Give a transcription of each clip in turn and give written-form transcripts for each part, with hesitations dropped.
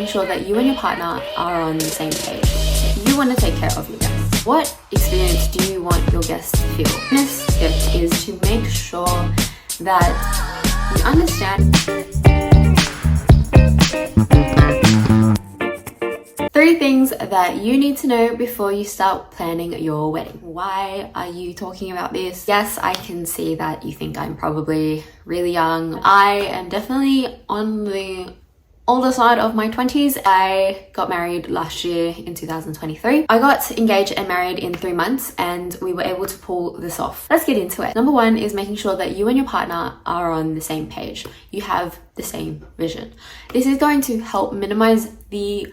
sure that you and your partner are on the same page. You want to take care of your guests. What experience do you want your guests to feel? This tip is to make sure that you understand 3 things that you need to know before you start planning your wedding. Why are you talking about this? Yes, I can see that you think I'm probably really young. I am definitely on the older side of my 20s. I got married last year in 2023. I got engaged and married in 3 months and we were able to pull this off. Let's get into it. Number 1 is making sure that you and your partner are on the same page. You have the same vision. This is going to help minimize the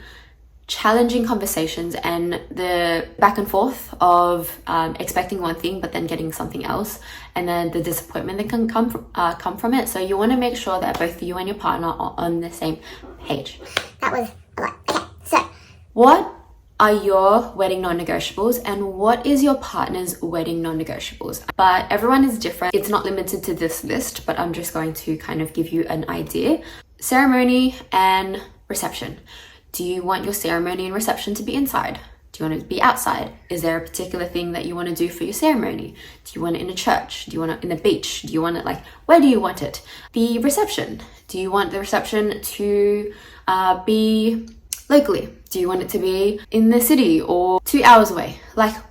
challenging conversations and the back and forth of expecting one thing but then getting something else, and then the disappointment that can come from it. So you want to make sure that both you and your partner are on the same page. That was a lot. Okay, so what are your wedding non-negotiables and what is your partner's wedding non-negotiables? But everyone is different. It's not limited to this list, but I'm just going to kind of give you an idea. Ceremony and reception. Do you want your ceremony and reception to be inside? Do you want it to be outside? Is there a particular thing that you want to do for your ceremony? Do you want it in a church? Do you want it in the beach? Do you want it where do you want it? The reception. Do you want the reception to be locally? Do you want it to be in the city or 2 hours away?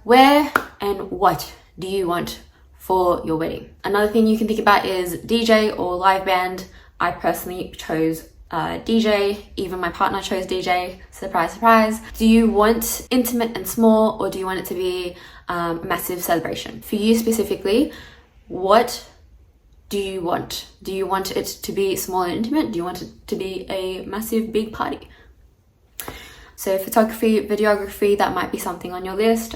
Where and what do you want for your wedding? Another thing you can think about is DJ or live band. I personally chose DJ, even my partner chose DJ, surprise, surprise. Do you want intimate and small, or do you want it to be a massive celebration? For you specifically, what do you want? Do you want it to be small and intimate? Do you want it to be a massive big party? So photography, videography, that might be something on your list.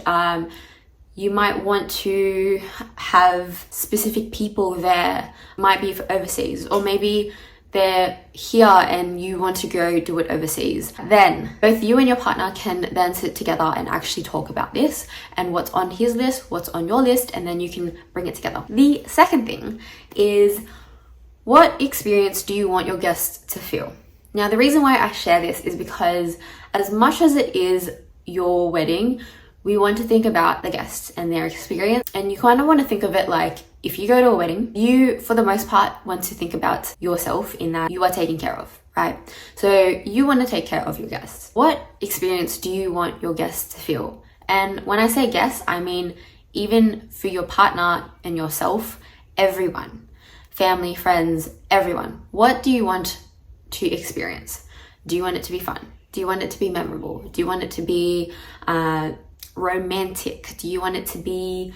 You might want to have specific people there, might be for overseas, or maybe they're here and you want to go do it overseas. Then both you and your partner can then sit together and actually talk about this and what's on his list, what's on your list, and then you can bring it together. The second thing is, what experience do you want your guests to feel? Now, the reason why I share this is because as much as it is your wedding, we want to think about the guests and their experience. And you kind of want to think of it like, if you go to a wedding, you, for the most part, want to think about yourself in that you are taken care of, right? So you want to take care of your guests. What experience do you want your guests to feel? And when I say guests, I mean even for your partner and yourself, everyone, family, friends, everyone. What do you want to experience? Do you want it to be fun? Do you want it to be memorable? Do you want it to be romantic? Do you want it to be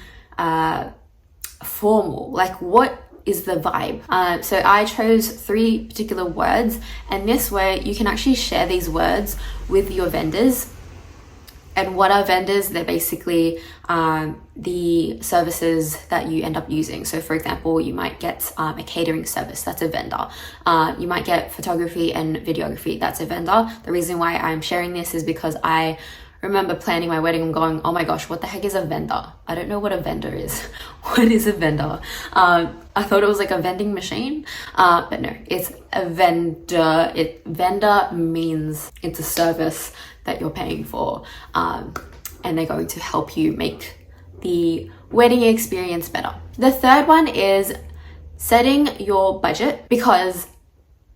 formal? What is the vibe? So I chose 3 particular words, and this way you can actually share these words with your vendors. And what are vendors? They're basically the services that you end up using. So for example, you might get a catering service, that's a vendor. You might get photography and videography, that's a vendor. The reason why I'm sharing this is because I remember planning my wedding and going, oh my gosh, what the heck is a vendor? I don't know what a vendor is. What is a vendor? I thought it was like a vending machine, but no, it's a vendor. Vendor means it's a service that you're paying for, and they're going to help you make the wedding experience better. The third one is setting your budget, because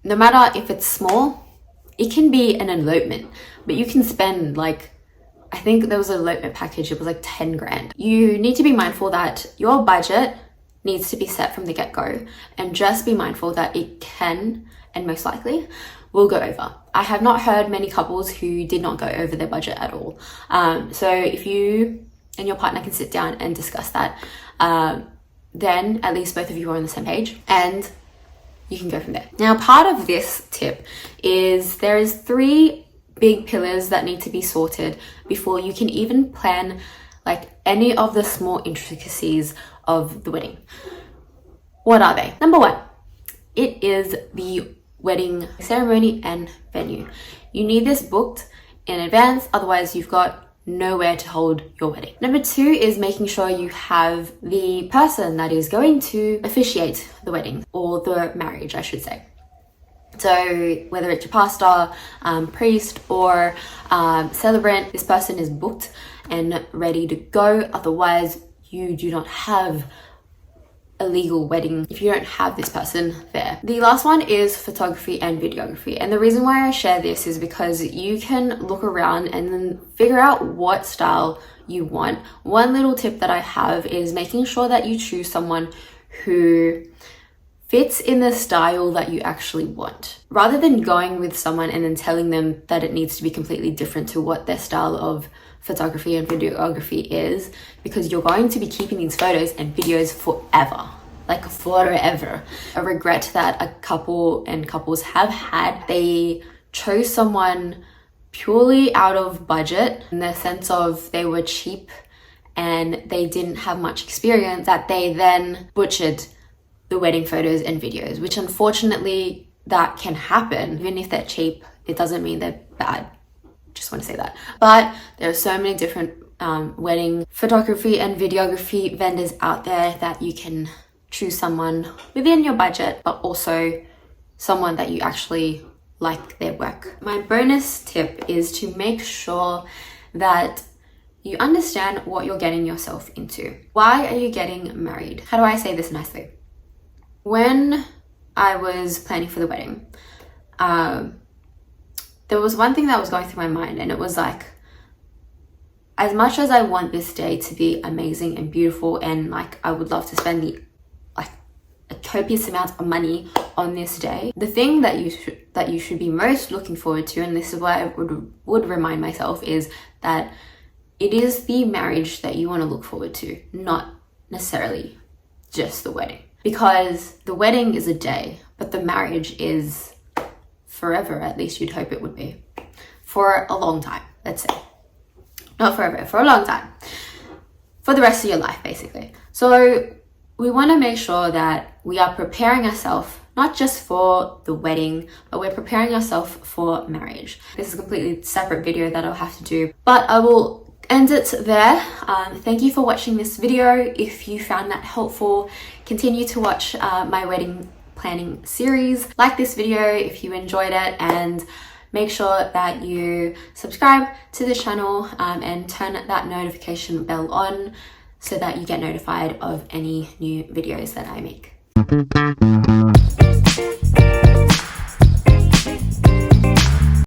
no matter if it's small, it can be an elopement, but you can spend I think there was an elopement package, it was 10 grand. You need to be mindful that your budget needs to be set from the get-go, and just be mindful that it can, and most likely, will go over. I have not heard many couples who did not go over their budget at all. So if you and your partner can sit down and discuss that, then at least both of you are on the same page and you can go from there. Now, part of this tip is there is 3 big pillars that need to be sorted before you can even plan any of the small intricacies of the wedding. What are they? Number 1, it is the wedding ceremony and venue. You need this booked in advance, otherwise you've got nowhere to hold your wedding. Number 2 is making sure you have the person that is going to officiate the wedding, or the marriage, I should say. So whether it's your pastor, priest, or celebrant, this person is booked and ready to go. Otherwise, you do not have a legal wedding if you don't have this person there. The last one is photography and videography. And the reason why I share this is because you can look around and then figure out what style you want. One little tip that I have is making sure that you choose someone who fits in the style that you actually want. Rather than going with someone and then telling them that it needs to be completely different to what their style of photography and videography is, because you're going to be keeping these photos and videos forever. Like forever. A regret that a couple and couples have had, they chose someone purely out of budget, in the sense of they were cheap and they didn't have much experience, that they then butchered the wedding photos and videos, which unfortunately that can happen. Even if they're cheap, it doesn't mean they're bad. Just want to say that. But there are so many different wedding photography and videography vendors out there that you can choose someone within your budget, but also someone that you actually like their work. My bonus tip is to make sure that you understand what you're getting yourself into. Why are you getting married? How do I say this nicely? When I was planning for the wedding, there was one thing that was going through my mind, and it was like, as much as I want this day to be amazing and beautiful, and like I would love to spend a copious amount of money on this day, the thing that you should be most looking forward to, and this is what I would remind myself, is that it is the marriage that you want to look forward to, not necessarily just the wedding. Because the wedding is a day, but the marriage is forever. At least you'd hope it would be. For a long time, let's say. Not forever, for a long time. For the rest of your life, basically. So we want to make sure that we are preparing ourselves, not just for the wedding, but we're preparing ourselves for marriage. This is a completely separate video that I'll have to do, but I will end it there. Thank you for watching this video. If you found that helpful, continue to watch my wedding planning series. Like this video if you enjoyed it, and make sure that you subscribe to the channel and turn that notification bell on so that you get notified of any new videos that I make.